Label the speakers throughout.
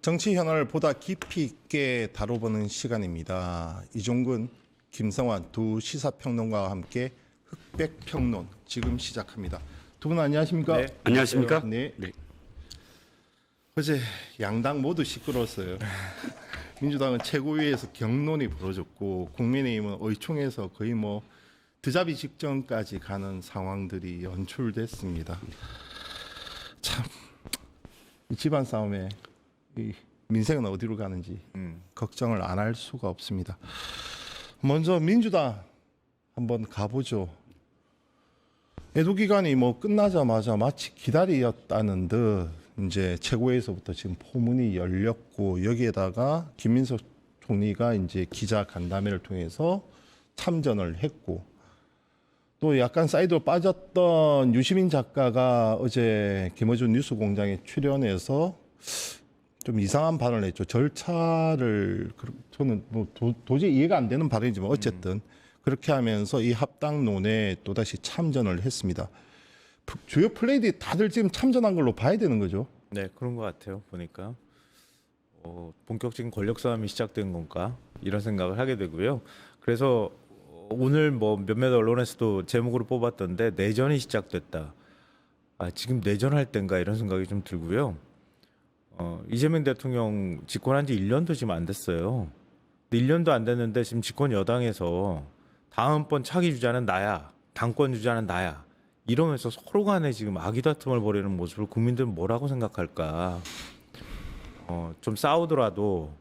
Speaker 1: 정치 현안을 보다 깊이 있게 다뤄보는 시간입니다. 이종근, 김성환 두 시사평론가와 함께 흑백평론 지금 시작합니다. 두 분 안녕하십니까?
Speaker 2: 네, 안녕하십니까?
Speaker 1: 네.
Speaker 2: 네.
Speaker 1: 어제 양당 모두 시끄러웠어요. 민주당은 최고위에서 격론이 벌어졌고 국민의힘은 의총에서 거의 뭐 드자비 직전까지 가는 상황들이 연출됐습니다. 참, 이 집안 싸움에 이 민생은 어디로 가는지 걱정을 안 할 수가 없습니다. 먼저 민주당 한번 가보죠. 애도 기간이 뭐 끝나자마자 마치 기다리었다는 듯 이제 최고위에서부터 지금 포문이 열렸고 여기에다가 김민석 총리가 이제 기자 간담회를 통해서 참전을 했고 또 약간 사이드로 빠졌던 유시민 작가가 어제 김어준 뉴스공장에 출연해서 좀 이상한 발언을 했죠. 절차를 저는 뭐 도저히 이해가 안 되는 발언이지만 어쨌든 그렇게 하면서 이 합당론에 또다시 참전을 했습니다. 주요 플레이들이 다들 지금 참전한 걸로 봐야 되는 거죠.
Speaker 2: 네, 그런 것 같아요. 보니까 본격적인 권력 싸움이 시작된 건가 이런 생각을 하게 되고요. 그래서 오늘 뭐 몇몇 언론에서도 제목으로 뽑았던데 내전이 시작됐다. 지금 내전할 땐가 이런 생각이 좀 들고요. 이재명 대통령 집권한 지 1년도 지금 안 됐어요. 근데 1년도 안 됐는데 지금 집권 여당에서 다음번 차기 주자는 나야, 당권 주자는 나야 이러면서 서로 간에 지금 아기다툼을 벌이는 모습을 국민들은 뭐라고 생각할까? 좀 싸우더라도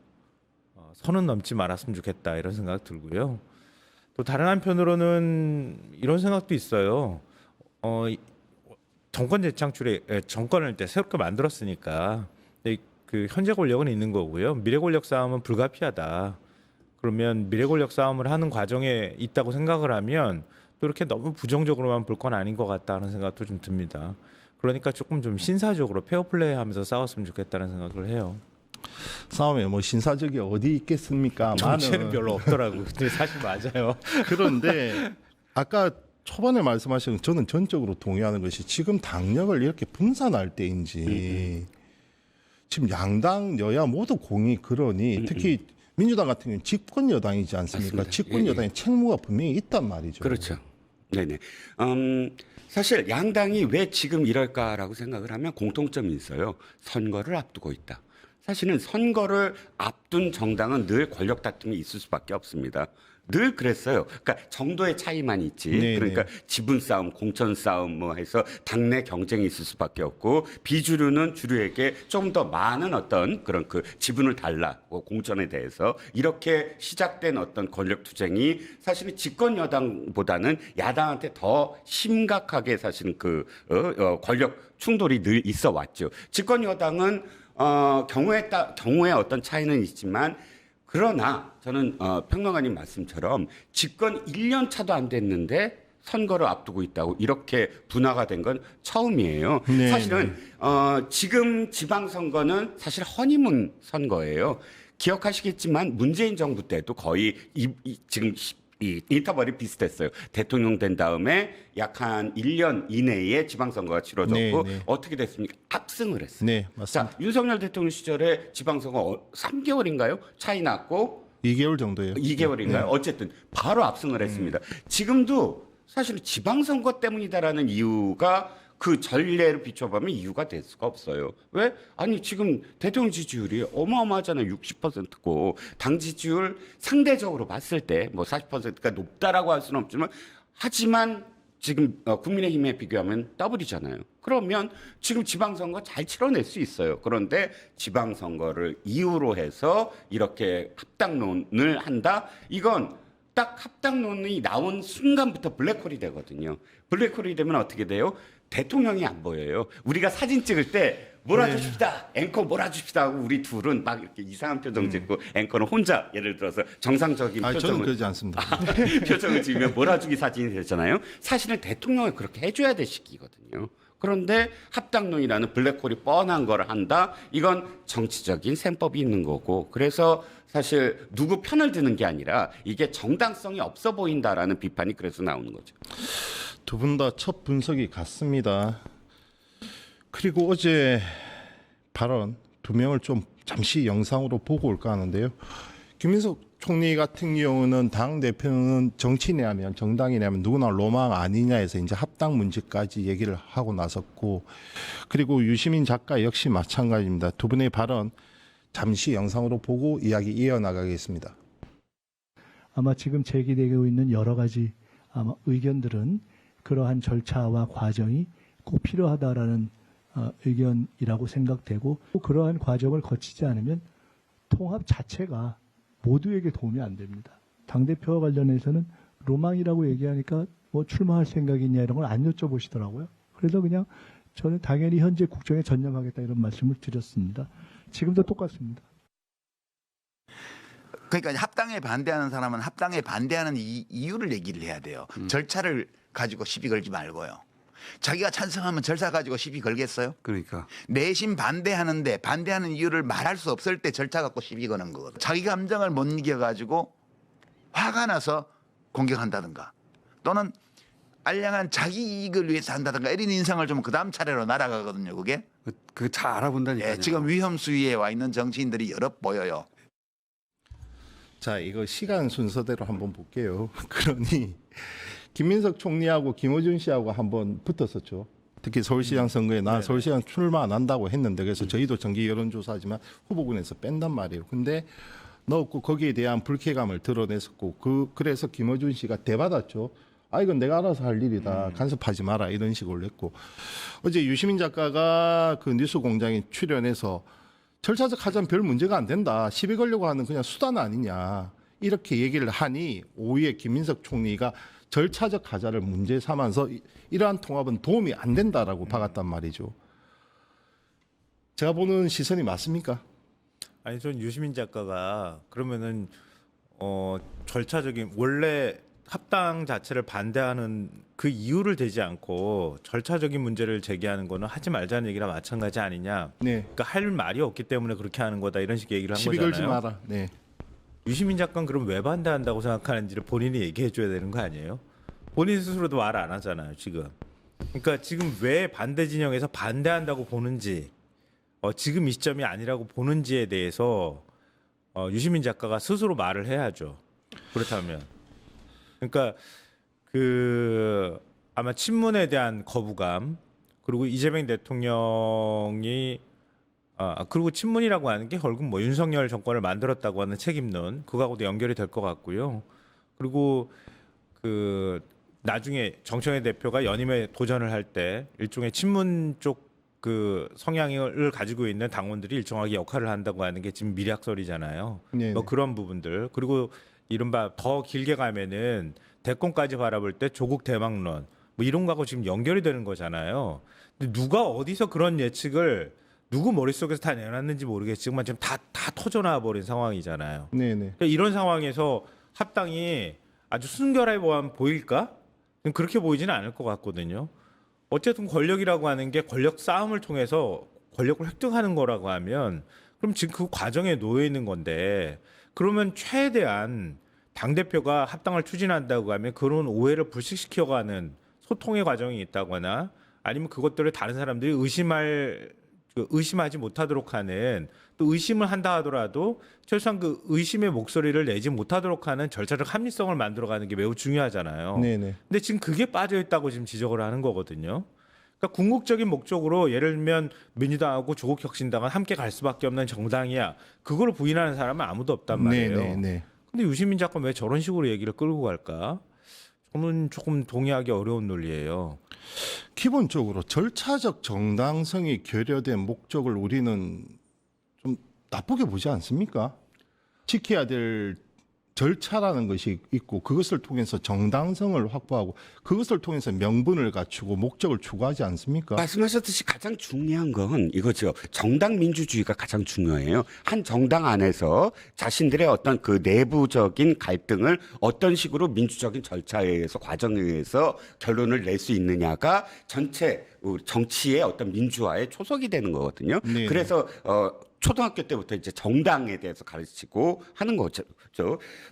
Speaker 2: 선은 넘지 말았으면 좋겠다 이런 생각 들고요. 또 다른 한편으로는 이런 생각도 있어요. 정권 재창출에 정권을 이제 새롭게 만들었으니까 그 현재 권력은 있는 거고요. 미래 권력 싸움은 불가피하다. 그러면 미래 권력 싸움을 하는 과정에 있다고 생각을 하면 또 이렇게 너무 부정적으로만 볼 건 아닌 것 같다는 생각도 좀 듭니다. 그러니까 조금 좀 신사적으로 페어플레이하면서 싸웠으면 좋겠다는 생각을 해요.
Speaker 1: 싸움에 뭐 신사적이 어디 있겠습니까?
Speaker 2: 정체는 별로 없더라고. 근데 사실 맞아요.
Speaker 1: 그런데 아까 초반에 말씀하신 저는 전적으로 동의하는 것이 지금 당력을 이렇게 분산할 때인지 지금 양당 여야 모두 공이 그러니 특히 민주당 같은 경우는 집권 여당이지 않습니까?
Speaker 2: 맞습니다.
Speaker 1: 집권 여당의 책무가 분명히 있단 말이죠.
Speaker 3: 그렇죠. 네네. 사실 양당이 왜 지금 이럴까라고 생각을 하면 공통점이 있어요. 선거를 앞두고 있다. 사실은 선거를 앞둔 정당은 늘 권력 다툼이 있을 수밖에 없습니다. 늘 그랬어요. 그러니까 정도의 차이만 있지.
Speaker 1: 네네.
Speaker 3: 그러니까 지분 싸움, 공천 싸움 뭐 해서 당내 경쟁이 있을 수밖에 없고 비주류는 주류에게 좀 더 많은 어떤 그런 그 지분을 달라 공천에 대해서 이렇게 시작된 어떤 권력 투쟁이 사실은 집권 여당보다는 야당한테 더 심각하게 사실은 그 권력 충돌이 늘 있어 왔죠. 집권 여당은 경우에 어떤 차이는 있지만 그러나 저는 평론가님 말씀처럼 집권 1년 차도 안 됐는데 선거를 앞두고 있다고 이렇게 분화가 된 건 처음이에요.
Speaker 1: 네,
Speaker 3: 사실은 지금 지방선거는 사실 허니문 선거예요. 기억하시겠지만 문재인 정부 때도 거의 지금 이 인터벌이 비슷했어요. 대통령 된 다음에 약 한 1년 이내에 지방선거가 치러졌고
Speaker 1: 네.
Speaker 3: 어떻게 됐습니까? 압승을 했어요.
Speaker 1: 네, 맞습니다.
Speaker 3: 자, 윤석열 대통령 시절에 지방선거 3개월인가요? 차이 났고
Speaker 1: 2개월 정도예요.
Speaker 3: 2개월인가요?
Speaker 1: 네.
Speaker 3: 어쨌든 바로 압승을 했습니다. 지금도 사실은 지방선거 때문이다라는 이유가 그 전례를 비춰보면 이유가 될 수가 없어요. 왜? 아니 지금 대통령 지지율이 어마어마하잖아요. 60%고 당 지지율 상대적으로 봤을 때 뭐 40%가 높다라고 할 수는 없지만 하지만 지금 국민의힘에 비교하면 더블이잖아요. 그러면 지금 지방선거 잘 치러낼 수 있어요. 그런데 지방선거를 이유로 해서 이렇게 합당론을 한다? 이건 딱 합당론이 나온 순간부터 블랙홀이 되거든요. 블랙홀이 되면 어떻게 돼요? 대통령이 안 보여요. 우리가 사진 찍을 때 몰아줍시다. 앵커 몰아줍시다 하고 우리 둘은 막 이렇게 이상한 표정 짓고 앵커는 혼자 예를 들어서 정상적인
Speaker 1: 저는
Speaker 3: 표정을
Speaker 1: 그러지 않습니다.
Speaker 3: 표정을 지으면 몰아주기 사진이 되잖아요. 사실은 대통령을 그렇게 해줘야 될 시기거든요. 그런데 합당론이라는 블랙홀이 뻔한 걸 한다? 이건 정치적인 셈법이 있는 거고 그래서 사실 누구 편을 드는 게 아니라 이게 정당성이 없어 보인다라는 비판이 그래서 나오는 거죠.
Speaker 1: 두 분 다 첫 분석이 같습니다. 그리고 어제 발언 두 명을 좀 잠시 영상으로 보고 올까 하는데요. 김민석 총리 같은 경우는 당 대표는 정치인이라면 정당이라면 누구나 로망 아니냐에서 이제 합당 문제까지 얘기를 하고 나섰고, 그리고 유시민 작가 역시 마찬가지입니다. 두 분의 발언 잠시 영상으로 보고 이야기 이어나가겠습니다.
Speaker 4: 아마 지금 제기되고 있는 여러 가지 아마 의견들은 그러한 절차와 과정이 꼭 필요하다라는 의견이라고 생각되고, 그러한 과정을 거치지 않으면 통합 자체가 모두에게 도움이 안 됩니다. 당대표와 관련해서는 로망이라고 얘기하니까 뭐 출마할 생각이 있냐 이런 걸 안 여쭤보시더라고요. 그래서 그냥 저는 당연히 현재 국정에 전념하겠다 이런 말씀을 드렸습니다. 지금도 똑같습니다.
Speaker 5: 그러니까 합당에 반대하는 사람은 합당에 반대하는 이유를 얘기를 해야 돼요. 절차를 가지고 시비 걸지 말고요. 자기가 찬성하면 절차 가지고 시비 걸겠어요?
Speaker 6: 그러니까
Speaker 5: 내심 반대하는데 반대하는 이유를 말할 수 없을 때 절차 갖고 시비 거는 거거든. 자기 감정을 못 이겨가지고 화가 나서 공격한다든가, 또는 알량한 자기 이익을 위해서 한다든가, 이런 인상을 좀 그 다음 차례로 날아가거든요. 그게
Speaker 6: 그 잘 알아본다니까요.
Speaker 5: 예, 지금 위험 수위에 와 있는 정치인들이 여러 보여요.
Speaker 1: 자, 이거 시간 순서대로 한번 볼게요. 그러니 김민석 총리하고 김어준 씨하고 한번 붙었었죠. 특히 서울시장 선거에 나 서울시장 출마 안 한다고 했는데, 그래서 저희도 정기 여론조사지만 후보군에서 뺀단 말이에요. 근데 넣었고 거기에 대한 불쾌감을 드러냈었고, 그래서 김어준 씨가 대받았죠. 아, 이건 내가 알아서 할 일이다. 간섭하지 마라. 이런 식으로 했고, 어제 유시민 작가가 그 뉴스공장에 출연해서 절차적 하자면 별 문제가 안 된다. 시비 걸려고 하는 그냥 수단 아니냐. 이렇게 얘기를 하니 오후에 김민석 총리가 절차적 하자를 문제 삼아서 이러한 통합은 도움이 안 된다라고 박았단 말이죠. 제가 보는 시선이 맞습니까?
Speaker 2: 아니, 전 유시민 작가가 그러면은 절차적인, 원래 합당 자체를 반대하는 그 이유를 대지 않고 절차적인 문제를 제기하는 거는 하지 말자는 얘기랑 마찬가지 아니냐.
Speaker 1: 네.
Speaker 2: 그러니까 할 말이 없기 때문에 그렇게 하는 거다, 이런 식의 얘기를 한
Speaker 1: 시비
Speaker 2: 거잖아요.
Speaker 1: 걸지 마라. 네.
Speaker 2: 유시민 작가는 그럼 왜 반대한다고 생각하는지를 본인이 얘기해 줘야 되는 거 아니에요? 본인 스스로도 말 안 하잖아요, 지금. 그러니까 지금 왜 반대 진영에서 반대한다고 보는지, 지금 이 시점이 아니라고 보는지에 대해서 유시민 작가가 스스로 말을 해야죠. 그렇다면. 그러니까 아마 친문에 대한 거부감, 그리고 이재명 대통령이 그리고 친문이라고 하는 게 결국 뭐 윤석열 정권을 만들었다고 하는 책임론, 그거하고도 연결이 될 것 같고요. 그리고 나중에 정청래 대표가 연임에 도전을 할 때 일종의 친문 쪽 성향을 가지고 있는 당원들이 일정하게 역할을 한다고 하는 게 지금 미략설이잖아요.
Speaker 1: 네네.
Speaker 2: 뭐 그런 부분들, 그리고 이른바 더 길게 가면은 대권까지 바라볼 때 조국 대망론, 뭐 이런 거하고 지금 연결이 되는 거잖아요. 근데 누가 어디서 그런 예측을 누구 머릿속에서 다 내놨는지 모르겠지만 지금 다 터져나와 버린 상황이잖아요.
Speaker 1: 네네.
Speaker 2: 그러니까 이런 상황에서 합당이 아주 순결해 보일까? 그렇게 보이지는 않을 것 같거든요. 어쨌든 권력이라고 하는 게 권력 싸움을 통해서 권력을 획득하는 거라고 하면, 그럼 지금 그 과정에 놓여 있는 건데, 그러면 최대한 당대표가 합당을 추진한다고 하면 그런 오해를 불식시켜가는 소통의 과정이 있다거나, 아니면 그것들을 다른 사람들이 의심하지 못하도록 하는, 또 의심을 한다 하더라도 최소한 그 의심의 목소리를 내지 못하도록 하는 절차적 합리성을 만들어가는 게 매우 중요하잖아요.
Speaker 1: 네네.
Speaker 2: 근데 지금 그게 빠져있다고 지금 지적을 하는 거거든요. 그러니까 궁극적인 목적으로 예를 들면 민주당하고 조국혁신당은 함께 갈 수밖에 없는 정당이야, 그걸 부인하는 사람은 아무도 없단 말이에요.
Speaker 1: 네네.
Speaker 2: 근데 유시민 작가 왜 저런 식으로 얘기를 끌고 갈까? 저는 조금 동의하기 어려운 논리예요.
Speaker 1: 기본적으로 절차적 정당성이 결여된 목적을 우리는 좀 나쁘게 보지 않습니까? 지켜야 될 절차라는 것이 있고, 그것을 통해서 정당성을 확보하고, 그것을 통해서 명분을 갖추고 목적을 추구하지 않습니까?
Speaker 3: 말씀하셨듯이 가장 중요한 건 이거죠. 정당 민주주의가 가장 중요해요. 한 정당 안에서 자신들의 어떤 그 내부적인 갈등을 어떤 식으로 민주적인 절차에 의해서, 과정에 의해서 결론을 낼 수 있느냐가 전체 정치의 어떤 민주화의 초석이 되는 거거든요.
Speaker 1: 네.
Speaker 3: 그래서 초등학교 때부터 이제 정당에 대해서 가르치고 하는 거죠.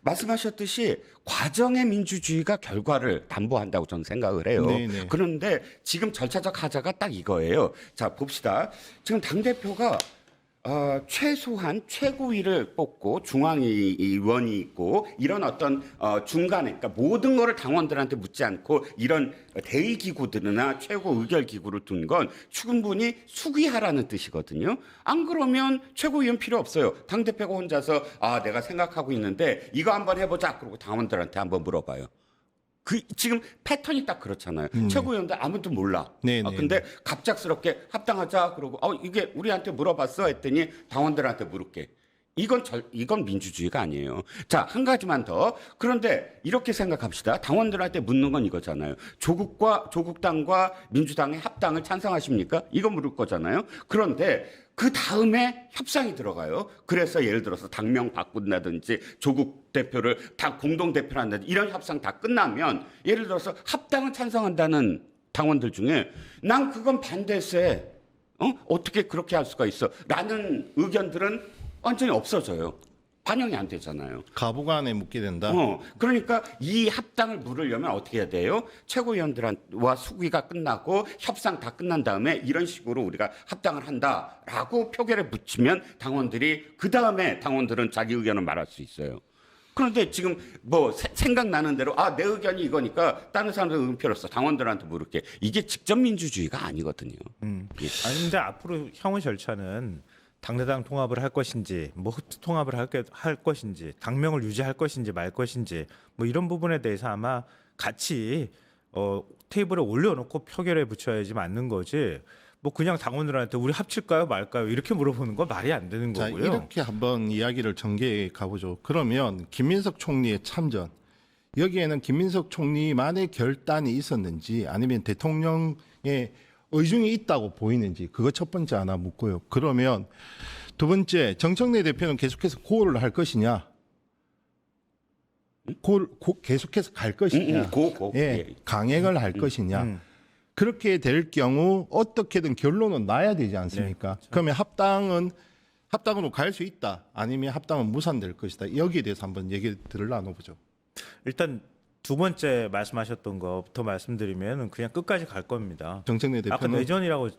Speaker 3: 말씀하셨듯이 과정의 민주주의가 결과를 담보한다고 저는 생각을 해요.
Speaker 1: 네네.
Speaker 3: 그런데 지금 절차적 하자가 딱 이거예요. 자, 봅시다. 지금 당대표가 최소한 최고위를 뽑고 중앙위원이 있고 이런 어떤 중간에 그러니까 모든 거를 당원들한테 묻지 않고 이런 대의 기구들이나 최고 의결 기구를 둔 건 충분히 수기하라는 뜻이거든요. 안 그러면 최고위원 필요 없어요. 당 대표가 혼자서 내가 생각하고 있는데 이거 한번 해보자. 그러고 당원들한테 한번 물어봐요. 지금 패턴이 딱 그렇잖아요. 최고위원들 아무도 몰라.
Speaker 1: 네네.
Speaker 3: 근데 갑작스럽게 합당하자 그러고 이게 우리한테 물어봤어 했더니 당원들한테 물을게. 이건 민주주의가 아니에요. 자, 한 가지만 더. 그런데 이렇게 생각합시다. 당원들한테 묻는 건 이거잖아요. 조국당과 민주당의 합당을 찬성하십니까? 이거 물을 거잖아요. 그런데 그 다음에 협상이 들어가요. 그래서 예를 들어서 당명 바꾼다든지 조국 대표를 다 공동 대표를 한다든지 이런 협상 다 끝나면 예를 들어서 합당을 찬성한다는 당원들 중에 난 그건 반대세. 어떻게 그렇게 할 수가 있어? 라는 의견들은 완전히 없어져요. 반영이 안 되잖아요.
Speaker 1: 가부간에 묻게 된다.
Speaker 3: 그러니까 이 합당을 물으려면 어떻게 해야 돼요? 최고위원들과 수기가 끝나고 협상 다 끝난 다음에 이런 식으로 우리가 합당을 한다라고 표결에 붙이면 그 다음에 당원들은 자기 의견을 말할 수 있어요. 그런데 지금 뭐 생각나는 대로 내 의견이 이거니까 다른 사람들 의견 필요 없어. 당원들한테 물을게. 이게 직접 민주주의가 아니거든요. 예.
Speaker 2: 아니 근데 앞으로 향후 절차는 당내당 통합을 할 것인지, 뭐 흡수 통합을 할 것인지, 당명을 유지할 것인지 말 것인지, 뭐 이런 부분에 대해서 아마 같이 테이블에 올려놓고 표결에 붙여야지 맞는 거지. 뭐 그냥 당원들한테 우리 합칠까요, 말까요 이렇게 물어보는 건 말이 안 되는
Speaker 1: 자,
Speaker 2: 거고요.
Speaker 1: 이렇게 한번 이야기를 전개해 가보죠. 그러면 김민석 총리의 참전, 여기에는 김민석 총리만의 결단이 있었는지 아니면 대통령의 의중이 있다고 보이는지 그거 첫 번째 하나 묻고요. 그러면 두 번째, 정청래 대표는 계속해서 고를 할 것이냐? 계속해서 갈 것이냐? 예, 강행을 할 것이냐? 그렇게 될 경우 어떻게든 결론은 나야 되지 않습니까?
Speaker 2: 네, 그렇죠.
Speaker 1: 그러면 합당으로 갈 수 있다. 아니면 합당은 무산될 것이다. 여기에 대해서 한번 얘기를 나눠보죠.
Speaker 2: 일단 두 번째 말씀하셨던 것부터 말씀드리면 그냥 끝까지 갈 겁니다.
Speaker 1: 정청래
Speaker 2: 아까
Speaker 1: 대표는
Speaker 2: 내전이라고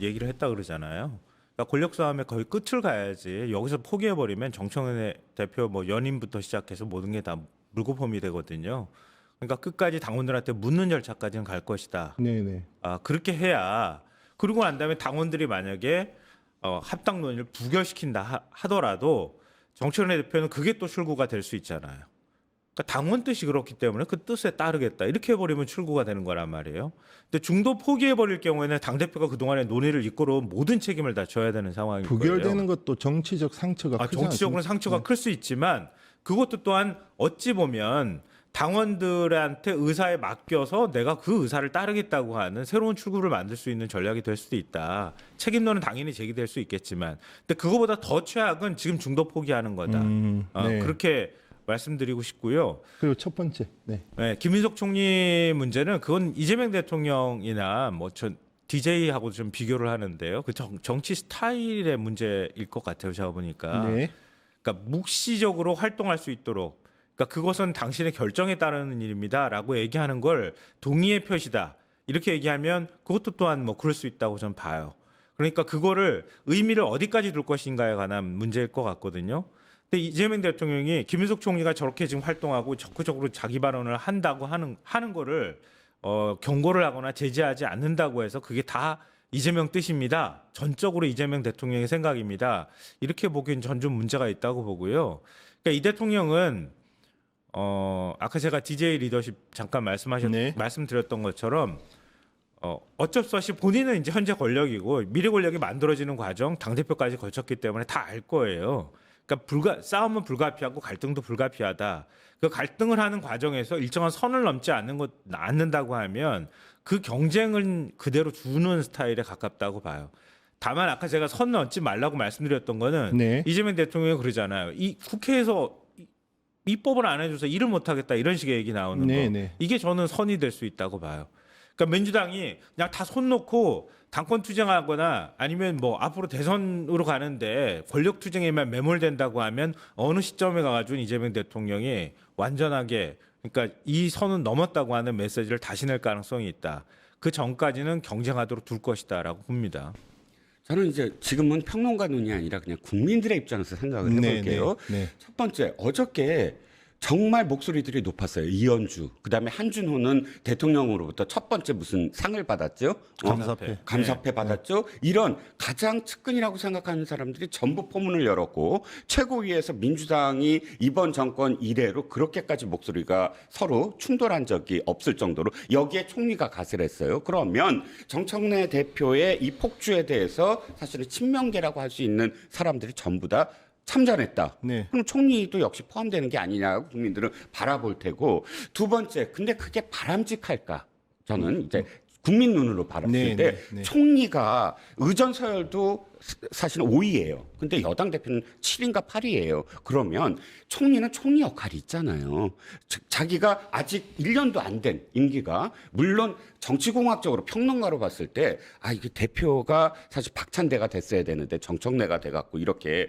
Speaker 2: 얘기를 했다 그러잖아요. 그러니까 권력 싸움에 거의 끝을 가야지 여기서 포기해버리면 정청래 대표 뭐 연임부터 시작해서 모든 게 다 물거품이 되거든요. 그러니까 끝까지 당원들한테 묻는 절차까지는 갈 것이다.
Speaker 1: 네네.
Speaker 2: 그렇게 해야 그러고 난 다음에 당원들이 만약에 합당 논의를 부결시킨다 하더라도 정청래 대표는 그게 또 출구가 될 수 있잖아요. 그러니까 당원 뜻이 그렇기 때문에 그 뜻에 따르겠다 이렇게 해버리면 출구가 되는 거란 말이에요. 근데 중도 포기해버릴 경우에는 당대표가 그동안의 논의를 이끌어온 모든 책임을 다 져야 되는 상황인 거예요.
Speaker 1: 부결되는 것도 정치적 상처가 크지
Speaker 2: 정치적으로는
Speaker 1: 않습니까?
Speaker 2: 상처가 클 수 있지만 그것도 또한 어찌 보면 당원들한테 의사에 맡겨서 내가 그 의사를 따르겠다고 하는 새로운 출구를 만들 수 있는 전략이 될 수도 있다. 책임론은 당연히 제기될 수 있겠지만 근데 그거보다 더 최악은 지금 중도 포기하는 거다.
Speaker 1: 네.
Speaker 2: 그렇게 말씀드리고 싶고요.
Speaker 1: 그리고 첫 번째, 네.
Speaker 2: 네, 김민석 총리 문제는 그건 이재명 대통령이나 뭐 전 DJ하고 좀 비교를 하는데요. 그 정치 스타일의 문제일 것 같아요. 제가 보니까.
Speaker 1: 네.
Speaker 2: 그러니까 묵시적으로 활동할 수 있도록. 그러니까 그것은 당신의 결정에 따르는 일입니다라고 얘기하는 걸 동의의 표시다. 이렇게 얘기하면 그것도 또한 뭐 그럴 수 있다고 저는 봐요. 그러니까 그거를 의미를 어디까지 둘 것인가에 관한 문제일 것 같거든요. 근데 이재명 대통령이 김민석 총리가 저렇게 지금 활동하고 적극적으로 자기 발언을 한다고 하는 거를 경고를 하거나 제지하지 않는다고 해서 그게 다 이재명 뜻입니다. 전적으로 이재명 대통령의 생각입니다. 이렇게 보기엔 전 좀 문제가 있다고 보고요. 그러니까 이 대통령은 아까 제가 DJ 리더십 잠깐
Speaker 1: 네.
Speaker 2: 말씀드렸던 것처럼 어쩔 수 없이 본인은 이제 현재 권력이고 미래 권력이 만들어지는 과정 당대표까지 거쳤기 때문에 다 알 거예요. 그러니까 싸움은 불가피하고 갈등도 불가피하다. 그 갈등을 하는 과정에서 일정한 선을 넘지 않는다고 하면 그 경쟁은 그대로 두는 스타일에 가깝다고 봐요. 다만 아까 제가 선 넘지 말라고 말씀드렸던 거는
Speaker 1: 네.
Speaker 2: 이재명 대통령이 그러잖아요. 이 국회에서 입법을 안 해줘서 일을 못하겠다 이런 식의 얘기 나오는
Speaker 1: 네,
Speaker 2: 거.
Speaker 1: 네.
Speaker 2: 이게 저는 선이 될 수 있다고 봐요. 그러니까 민주당이 그냥 다 손 놓고 당권 투쟁하거나 아니면 뭐 앞으로 대선으로 가는데 권력 투쟁에만 매몰된다고 하면 어느 시점에 가가지고 이재명 대통령이 완전하게 그러니까 이 선은 넘었다고 하는 메시지를 다시 낼 가능성이 있다. 그 전까지는 경쟁하도록 둘 것이다라고 봅니다.
Speaker 3: 저는 이제 지금은 평론가 눈이 아니라 그냥 국민들의 입장에서 생각을 해볼게요.
Speaker 1: 네.
Speaker 3: 첫 번째, 어저께 정말 목소리들이 높았어요. 이현주, 그다음에 한준호는 대통령으로부터 첫 번째 무슨 상을 받았죠?
Speaker 1: 감사패.
Speaker 3: 감사패 받았죠. 이런 가장 측근이라고 생각하는 사람들이 전부 포문을 열었고 최고위에서 민주당이 이번 정권 이래로 그렇게까지 목소리가 서로 충돌한 적이 없을 정도로 여기에 총리가 가세했어요. 그러면 정청래 대표의 이 폭주에 대해서 사실은 친명계라고 할 수 있는 사람들이 전부 다 참전했다.
Speaker 1: 네.
Speaker 3: 그럼 총리도 역시 포함되는 게 아니냐고 국민들은 바라볼 테고 두 번째, 근데 그게 바람직할까? 저는 이제 국민 눈으로 바라볼
Speaker 1: 네,
Speaker 3: 때
Speaker 1: 네, 네.
Speaker 3: 총리가 의전 서열도 사실은 5위예요. 근데 여당 대표는 7인가 8위예요. 그러면 총리는 총리 역할이 있잖아요. 즉 자기가 아직 1년도 안 된 임기가 물론 정치공학적으로 평론가로 봤을 때 이게 대표가 사실 박찬대가 됐어야 되는데 정청래가 돼갖고 이렇게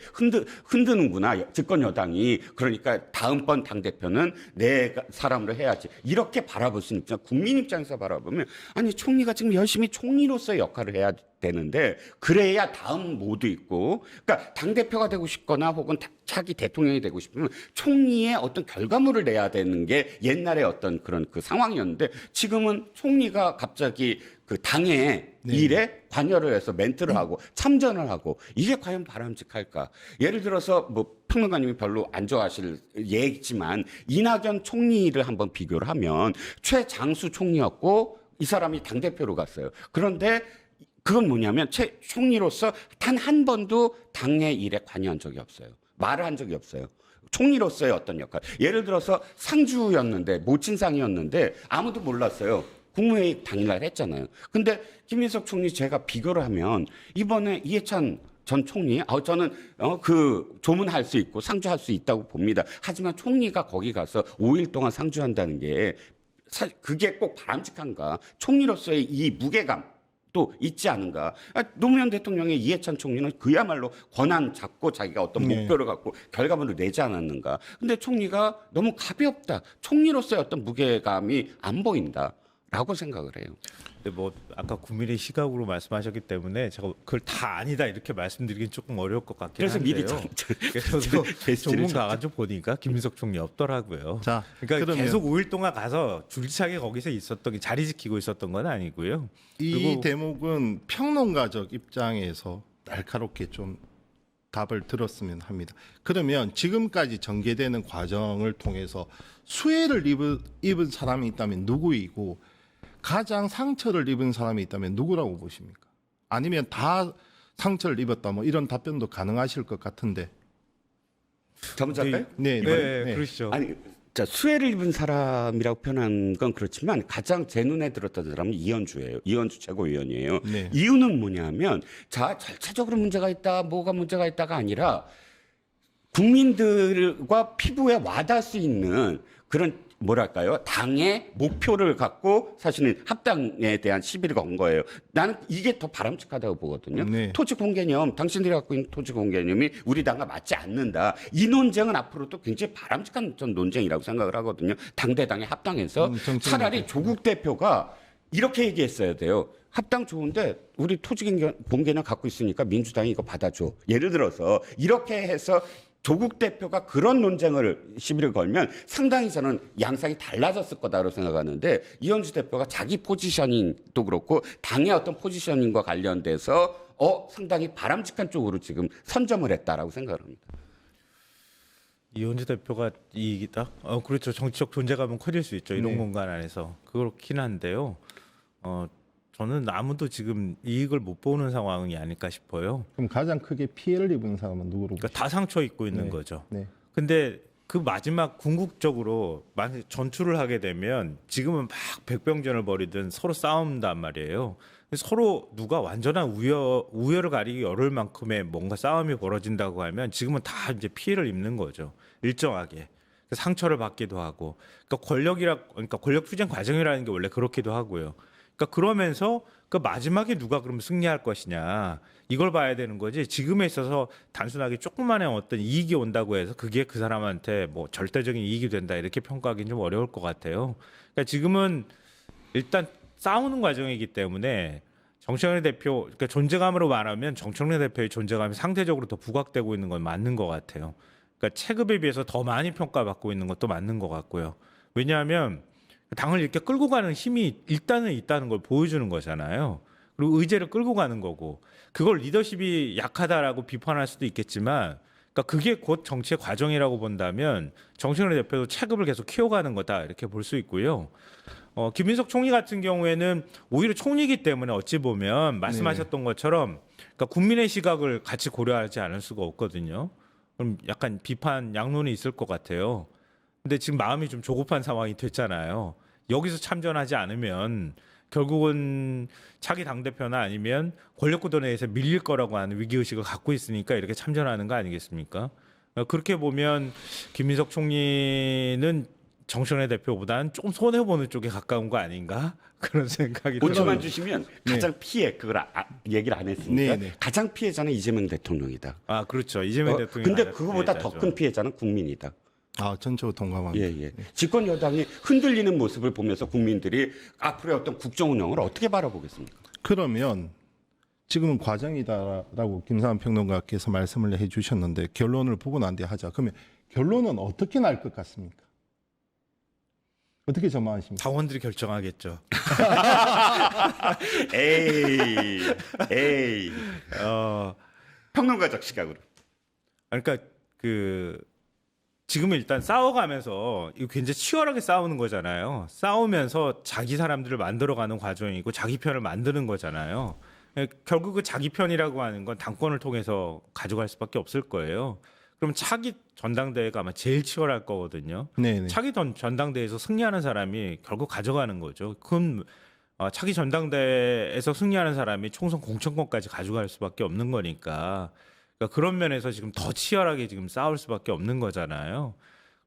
Speaker 3: 흔드는구나 집권 여당이. 그러니까 다음번 당 대표는 내 사람으로 해야지 이렇게 바라볼 수 있지만 국민 입장에서 바라보면 아니 총리가 지금 열심히 총리로서의 역할을 해야 되는데 그래야 다음 모두 있고 그러니까 당 대표가 되고 싶거나 혹은 차기 대통령이 되고 싶으면 총리의 어떤 결과물을 내야 되는 게 옛날에 어떤 그런 그 상황이었는데 지금은 총리가 갑자기 그 당의 일에 관여를 해서 멘트를 하고 참전을 하고 이게 과연 바람직할까? 예를 들어서 뭐 평론가님이 별로 안 좋아하실 예지만 이낙연 총리를 한번 비교를 하면 최장수 총리였고 이 사람이 당 대표로 갔어요. 그런데 그건 뭐냐면 총리로서 단 한 번도 당의 일에 관여한 적이 없어요. 말을 한 적이 없어요. 총리로서의 어떤 역할. 예를 들어서 상주였는데 모친상이었는데 아무도 몰랐어요. 국무회의 당일날 했잖아요. 근데 김민석 총리 제가 비교를 하면 이번에 이해찬 전 총리, 저는 그 조문할 수 있고 상주할 수 있다고 봅니다. 하지만 총리가 거기 가서 5일 동안 상주한다는 게 그게 꼭 바람직한가? 총리로서의 이 무게감. 또 있지 않은가. 노무현 대통령의 이해찬 총리는 그야말로 권한 잡고 자기가 어떤 목표를 갖고 결과물을 내지 않았는가. 근데 총리가 너무 가볍다. 총리로서의 어떤 무게감이 안 보인다라고 생각을 해요.
Speaker 2: 근데 뭐 아까 국민의 시각으로 말씀하셨기 때문에 제가 그걸 다 아니다 이렇게 말씀드리긴 조금 어려울 것 같긴
Speaker 3: 그래서
Speaker 2: 한데요.
Speaker 3: 미리
Speaker 2: 그래서
Speaker 3: 게스트를
Speaker 2: 전문가가 좀 보니까 김민석 총리 없더라고요.
Speaker 1: 자,
Speaker 2: 그러니까
Speaker 1: 그러면
Speaker 2: 계속 5일 동안 가서 줄차게 거기서 있었던 게 자리 지키고 있었던 건 아니고요.
Speaker 1: 이
Speaker 2: 그리고
Speaker 1: 대목은 평론가적 입장에서 날카롭게 좀 답을 들었으면 합니다. 그러면 지금까지 전개되는 과정을 통해서 수혜를 입은 사람이 있다면 누구이고 가장 상처를 입은 사람이 있다면 누구라고 보십니까? 아니면 다 상처를 입었다 뭐 이런 답변도 가능하실 것 같은데.
Speaker 3: 저 먼저 할까요?
Speaker 1: 네,
Speaker 2: 그러시죠.
Speaker 3: 아니, 자, 수혜를 입은 사람이라고 표현한 건 그렇지만 가장 제 눈에 들었던 사람은 이현주예요. 이현주 최고위원이에요.
Speaker 1: 네.
Speaker 3: 이유는 뭐냐면 자, 절차적으로 문제가 있다, 뭐가 문제가 있다가 아니라 국민들과 피부에 와닿을 수 있는 그런 뭐랄까요? 당의 목표를 갖고 사실은 합당에 대한 시비를 건 거예요. 나는 이게 더 바람직하다고 보거든요.
Speaker 1: 네.
Speaker 3: 토지 공개념, 당신들이 갖고 있는 토지 공개념이 우리 당과 맞지 않는다. 이 논쟁은 앞으로도 굉장히 바람직한 전 논쟁이라고 생각을 하거든요. 당대당의 합당에서 차라리 조국 대표가 이렇게 얘기했어야 돼요. 합당 좋은데 우리 토지 공개념 갖고 있으니까 민주당이 이거 받아줘. 예를 들어서 이렇게 해서 조국 대표가 그런 논쟁을 시비를 걸면 상당히 저는 양상이 달라졌을 거다라고 생각하는데 이현주 대표가 자기 포지셔닝도 그렇고 당의 어떤 포지셔닝과 관련돼서 상당히 바람직한 쪽으로 지금 선점을 했다라고 생각을 합니다.
Speaker 2: 이현주 대표가 이익이다? 그렇죠. 정치적 존재감은 커질 수 있죠. 이런
Speaker 1: 네.
Speaker 2: 공간 안에서. 그렇긴 한데요. 저는 아무도 지금 이익을 못 보는 상황이 아닐까 싶어요.
Speaker 1: 그럼 가장 크게 피해를 입은 사람은 누구로
Speaker 2: 그러니까 다 상처 입고 있는
Speaker 1: 네.
Speaker 2: 거죠.
Speaker 1: 네.
Speaker 2: 근데 그 마지막 궁극적으로 만약 전투를 하게 되면 지금은 막 백병전을 벌이든 서로 싸운단 말이에요. 서로 누가 완전한 우열을 가리기 어려울 만큼의 뭔가 싸움이 벌어진다고 하면 지금은 다 이제 피해를 입는 거죠. 일정하게. 상처를 받기도 하고. 그러니까 권력 투쟁 과정이라는 게 원래 그렇기도 하고요. 그러니까 그러면서 그 마지막에 누가 그럼 승리할 것이냐 이걸 봐야 되는 거지. 지금에 있어서 단순하게 조그만한 어떤 이익이 온다고 해서 그게 그 사람한테 뭐 절대적인 이익이 된다 이렇게 평가하기는 좀 어려울 것 같아요. 그러니까 지금은 일단 싸우는 과정이기 때문에 정청래 대표, 그러니까 존재감으로 말하면 정청래 대표의 존재감이 상대적으로 더 부각되고 있는 건 맞는 것 같아요. 그러니까 체급에 비해서 더 많이 평가받고 있는 것도 맞는 것 같고요. 왜냐하면 당을 이렇게 끌고 가는 힘이 일단은 있다는 걸 보여주는 거잖아요. 그리고 의제를 끌고 가는 거고 그걸 리더십이 약하다라고 비판할 수도 있겠지만 그러니까 그게 곧 정치의 과정이라고 본다면 정청래 대표도 체급을 계속 키워가는 거다 이렇게 볼 수 있고요. 김민석 총리 같은 경우에는 오히려 총리이기 때문에 어찌 보면 말씀하셨던 것처럼 그러니까 국민의 시각을 같이 고려하지 않을 수가 없거든요. 그럼 약간 비판 양론이 있을 것 같아요. 근데 지금 마음이 좀 조급한 상황이 됐잖아요. 여기서 참전하지 않으면 결국은 차기 당대표나 아니면 권력구도 내에서 밀릴 거라고 하는 위기의식을 갖고 있으니까 이렇게 참전하는 거 아니겠습니까? 그렇게 보면 김민석 총리는 정청래 대표보다는 좀 손해보는 쪽에 가까운 거 아닌가? 그런 생각이 들어요.
Speaker 3: 5초만 주시면 가장 피해 그걸 얘기를 안 했으니까
Speaker 1: 네.
Speaker 3: 가장 피해자는 이재명 대통령이다.
Speaker 2: 아 그렇죠. 이재명 대통령.
Speaker 3: 근데 그거보다 더 큰 피해자는 국민이다.
Speaker 1: 전적으로 동감합니다.
Speaker 3: 예. 집권 여당이 흔들리는 모습을 보면서 국민들이 앞으로의 어떤 국정 운영을 어떻게 바라보겠습니까?
Speaker 1: 그러면 지금은 과정이다라고 김상환 평론가께서 말씀을 해주셨는데 결론을 보고 난 뒤에 하자. 그러면 결론은 어떻게 날 것 같습니까? 어떻게 전망하십니까?
Speaker 2: 당원들이 결정하겠죠.
Speaker 3: 에이. 평론가적 시각으로.
Speaker 2: 그러니까 지금은 일단 싸워가면서 이거 굉장히 치열하게 싸우는 거잖아요. 싸우면서 자기 사람들을 만들어가는 과정이고 자기 편을 만드는 거잖아요. 결국 그 자기 편이라고 하는 건 당권을 통해서 가져갈 수밖에 없을 거예요. 그럼 차기 전당대회가 아마 제일 치열할 거거든요.
Speaker 1: 네네.
Speaker 2: 차기 전당대회에서 승리하는 사람이 결국 가져가는 거죠. 그건 차기 전당대회에서 승리하는 사람이 총선 공천권까지 가져갈 수밖에 없는 거니까. 그러니까 그런 면에서 지금 더 치열하게 지금 싸울 수밖에 없는 거잖아요.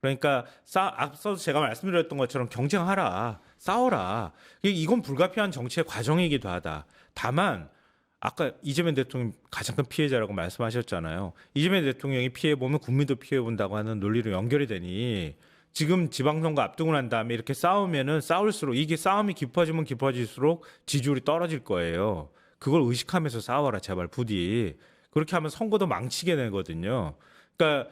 Speaker 2: 그러니까 앞서 제가 말씀드렸던 것처럼 경쟁하라, 싸워라. 이건 불가피한 정치의 과정이기도 하다. 다만 아까 이재명 대통령 가장 큰 피해자라고 말씀하셨잖아요. 이재명 대통령이 피해보면 국민도 피해본다고 하는 논리로 연결이 되니 지금 지방선거 앞두고 난 다음에 이렇게 싸우면은 싸울수록 이게 싸움이 깊어지면 깊어질수록 지지율이 떨어질 거예요. 그걸 의식하면서 싸워라 제발 부디. 그렇게 하면 선거도 망치게 되거든요. 그러니까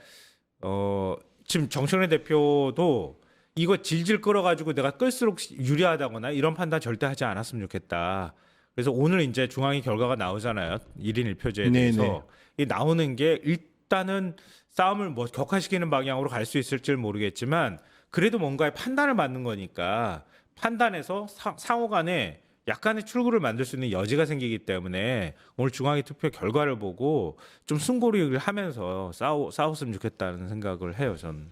Speaker 2: 지금 정청래 대표도 이거 질질 끌어가지고 내가 끌수록 유리하다거나 이런 판단 절대 하지 않았으면 좋겠다. 그래서 오늘 이제 중앙위 결과가 나오잖아요. 1인 1표제에 대해서. 이 나오는 게 일단은 싸움을 뭐 격화시키는 방향으로 갈 수 있을지 모르겠지만 그래도 뭔가의 판단을 받는 거니까 판단에서 상호 간에 약간의 출구를 만들 수 있는 여지가 생기기 때문에 오늘 중앙위 투표 결과를 보고 좀 승고리를 하면서 싸웠으면 좋겠다는 생각을 해요, 저는.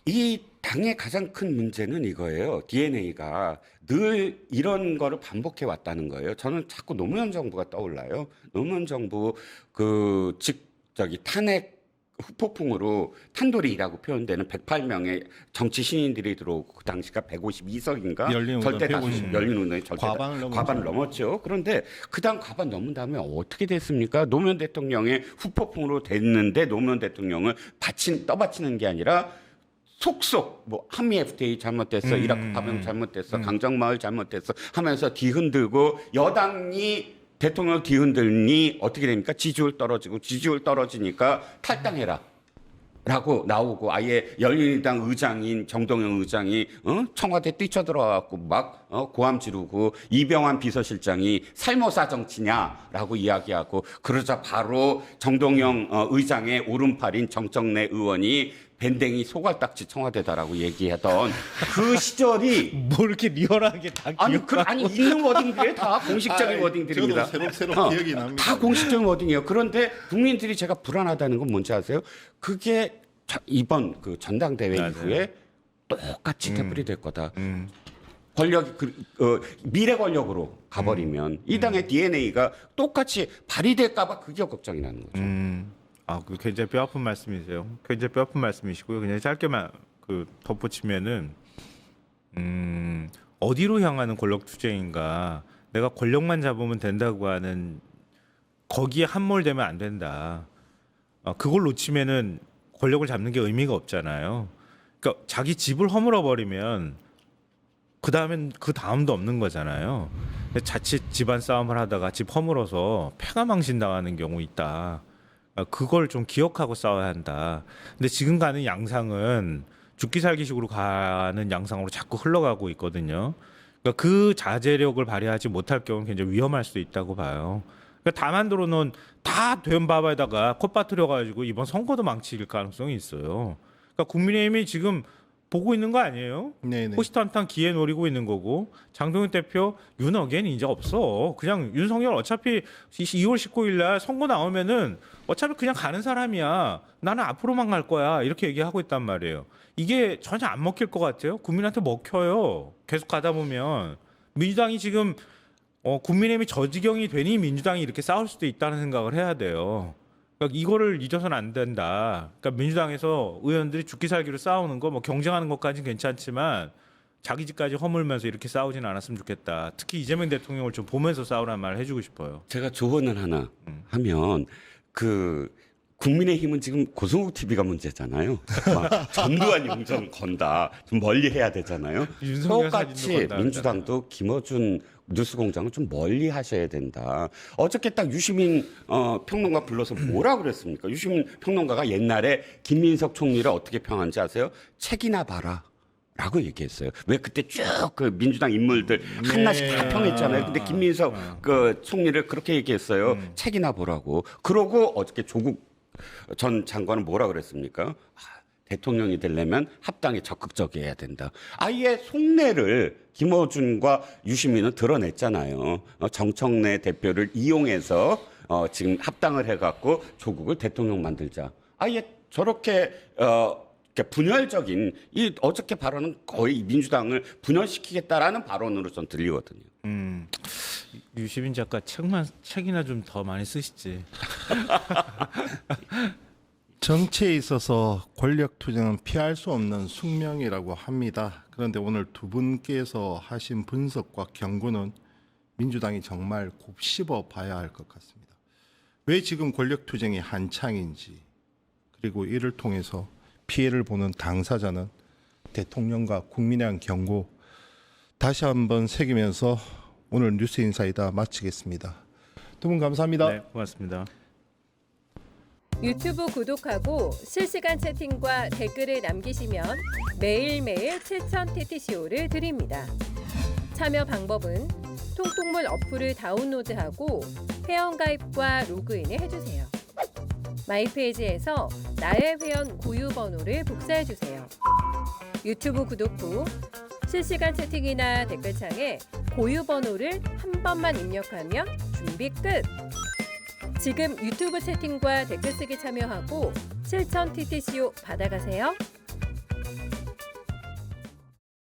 Speaker 3: 이 당의 가장 큰 문제는 이거예요. DNA가 늘 이런 거를 반복해 왔다는 거예요. 저는 자꾸 노무현 정부가 떠올라요. 노무현 정부 탄핵 후폭풍으로 탄도리라고 표현되는 108명의 정치 신인들이 들어오고 그 당시가 152석인가
Speaker 1: 열린
Speaker 3: 절대
Speaker 1: 운동,
Speaker 3: 다수 열린 운동이 절대 과반을 넘었죠. 그런데 그다음 과반 넘은 다음에 어떻게 됐습니까? 노무현 대통령의 후폭풍으로 됐는데 노무현 대통령을 떠받치는 게 아니라 속속 뭐 한미 FTA 잘못됐어, 이라크 파병 잘못됐어, 강정마을 잘못됐어 하면서 뒤흔들고 여당이 대통령을 뒤흔들니 어떻게 됩니까? 지지율 떨어지니까 탈당해라. 라고 나오고 아예 열린우리당 의장인 정동영 의장이 청와대 뛰쳐들어와갖고 막 고함 지르고 이병환 비서실장이 살모사 정치냐라고 이야기하고 그러자 바로 정동영 의장의 오른팔인 정청래 의원이 밴댕이 소갈딱지 청와대다라고 얘기하던 그 시절이
Speaker 2: 뭐 이렇게 리얼하게 다
Speaker 3: 아니 있는 워딩들이 다 공식적인 워딩들입니다.
Speaker 1: 저도 새록 기억이 납니다.
Speaker 3: 다 공식적인 워딩이에요. 그런데 국민들이 제가 불안하다는 건 뭔지 아세요? 그게 이번 그 전당대회
Speaker 2: 맞아요.
Speaker 3: 이후에 똑같이 되풀이될 거다. 권력이 미래 권력으로 가버리면 이 당의 DNA가 똑같이 발휘될까봐 그게 걱정이 나는 거죠.
Speaker 2: 그 굉장히 뼈아픈 말씀이세요. 굉장히 뼈아픈 말씀이시고요. 그냥 짧게만 덧붙이면은 어디로 향하는 권력 투쟁인가? 내가 권력만 잡으면 된다고 하는 거기에 함몰되면 안 된다. 그걸 놓치면은 권력을 잡는 게 의미가 없잖아요. 그러니까 자기 집을 허물어 버리면 그 다음도 없는 거잖아요. 자칫 집안 싸움을 하다가 집 허물어서 패가 망신당하는 경우 있다. 그걸 좀 기억하고 싸워야 한다. 근데 지금 가는 양상은 죽기 살기식으로 가는 양상으로 자꾸 흘러가고 있거든요. 그러니까 그 자제력을 발휘하지 못할 경우는 굉장히 위험할 수 있다고 봐요. 그러니까 다 만들어 놓은 다 된 밥에다가 콧 빠뜨려 가지고 이번 선거도 망칠 가능성이 있어요. 그러니까 국민의힘이 지금 보고 있는 거 아니에요?
Speaker 1: 네네.
Speaker 2: 호시탄탄 기회 노리고 있는 거고 장동윤 대표 윤어겐 이제 없어. 그냥 윤석열 어차피 2월 19일 날 선거 나오면은 어차피 그냥 가는 사람이야. 나는 앞으로만 갈 거야. 이렇게 얘기하고 있단 말이에요. 이게 전혀 안 먹힐 것 같아요. 국민한테 먹혀요. 계속 가다 보면 민주당이 지금 국민의힘이 저 지경이 되니 민주당이 이렇게 싸울 수도 있다는 생각을 해야 돼요. 그러니까 이거를 잊어서는 안 된다. 그러니까 민주당에서 의원들이 죽기 살기로 싸우는 거 뭐 경쟁하는 것까지는 괜찮지만 자기 집까지 허물면서 이렇게 싸우진 않았으면 좋겠다. 특히 이재명 대통령을 좀 보면서 싸우라는 말을 해주고 싶어요.
Speaker 3: 제가 조언을 하나 하면 그 국민의힘은 지금 고성욱 TV가 문제잖아요. 막 전두환 용정 건다. 좀 멀리 해야 되잖아요.
Speaker 2: 윤석열
Speaker 3: 똑같이
Speaker 2: 사진도 건다
Speaker 3: 민주당도 김어준 뉴스공장을 좀 멀리 하셔야 된다. 어저께 딱 유시민 평론가 불러서 뭐라 그랬습니까? 유시민 평론가가 옛날에 김민석 총리를 어떻게 평한지 아세요? 책이나 봐라. 라고 얘기했어요. 왜 그때 쭉 그 민주당 인물들 하나씩 다 평했잖아요. 근데 김민석 그 총리를 그렇게 얘기했어요. 책이나 보라고. 그러고 어저께 조국 전 장관은 뭐라 그랬습니까? 대통령이 되려면 합당에 적극적이어야 된다. 아예 속내를 김어준과 유시민은 드러냈잖아요. 정청래 대표를 이용해서 지금 합당을 해갖고 조국을 대통령 만들자. 아예 저렇게 분열적인 이 어저께 발언은 거의 민주당을 분열시키겠다라는 발언으로 전 들리거든요.
Speaker 2: 유시민 작가 책이나 좀 더 많이 쓰시지.
Speaker 1: 정치에 있어서 권력 투쟁은 피할 수 없는 숙명이라고 합니다. 그런데 오늘 두 분께서 하신 분석과 경고는 민주당이 정말 곱씹어 봐야 할 것 같습니다. 왜 지금 권력 투쟁이 한창인지, 그리고 이를 통해서 피해를 보는 당사자는 대통령과 국민에 대한 경고 다시 한번 새기면서 오늘 뉴스 인사이다 마치겠습니다. 두 분 감사합니다.
Speaker 2: 네, 고맙습니다.
Speaker 7: 유튜브 구독하고 실시간 채팅과 댓글을 남기시면 매일매일 7,000TTCO를 드립니다. 참여 방법은 통통물 어플을 다운로드하고 회원가입과 로그인을 해주세요. 마이페이지에서 나의 회원 고유 번호를 복사해주세요. 유튜브 구독 후 실시간 채팅이나 댓글창에 고유 번호를 한 번만 입력하면 준비 끝! 지금 유튜브 채팅과 댓글 쓰기 참여하고 7,000TTCO 받아가세요.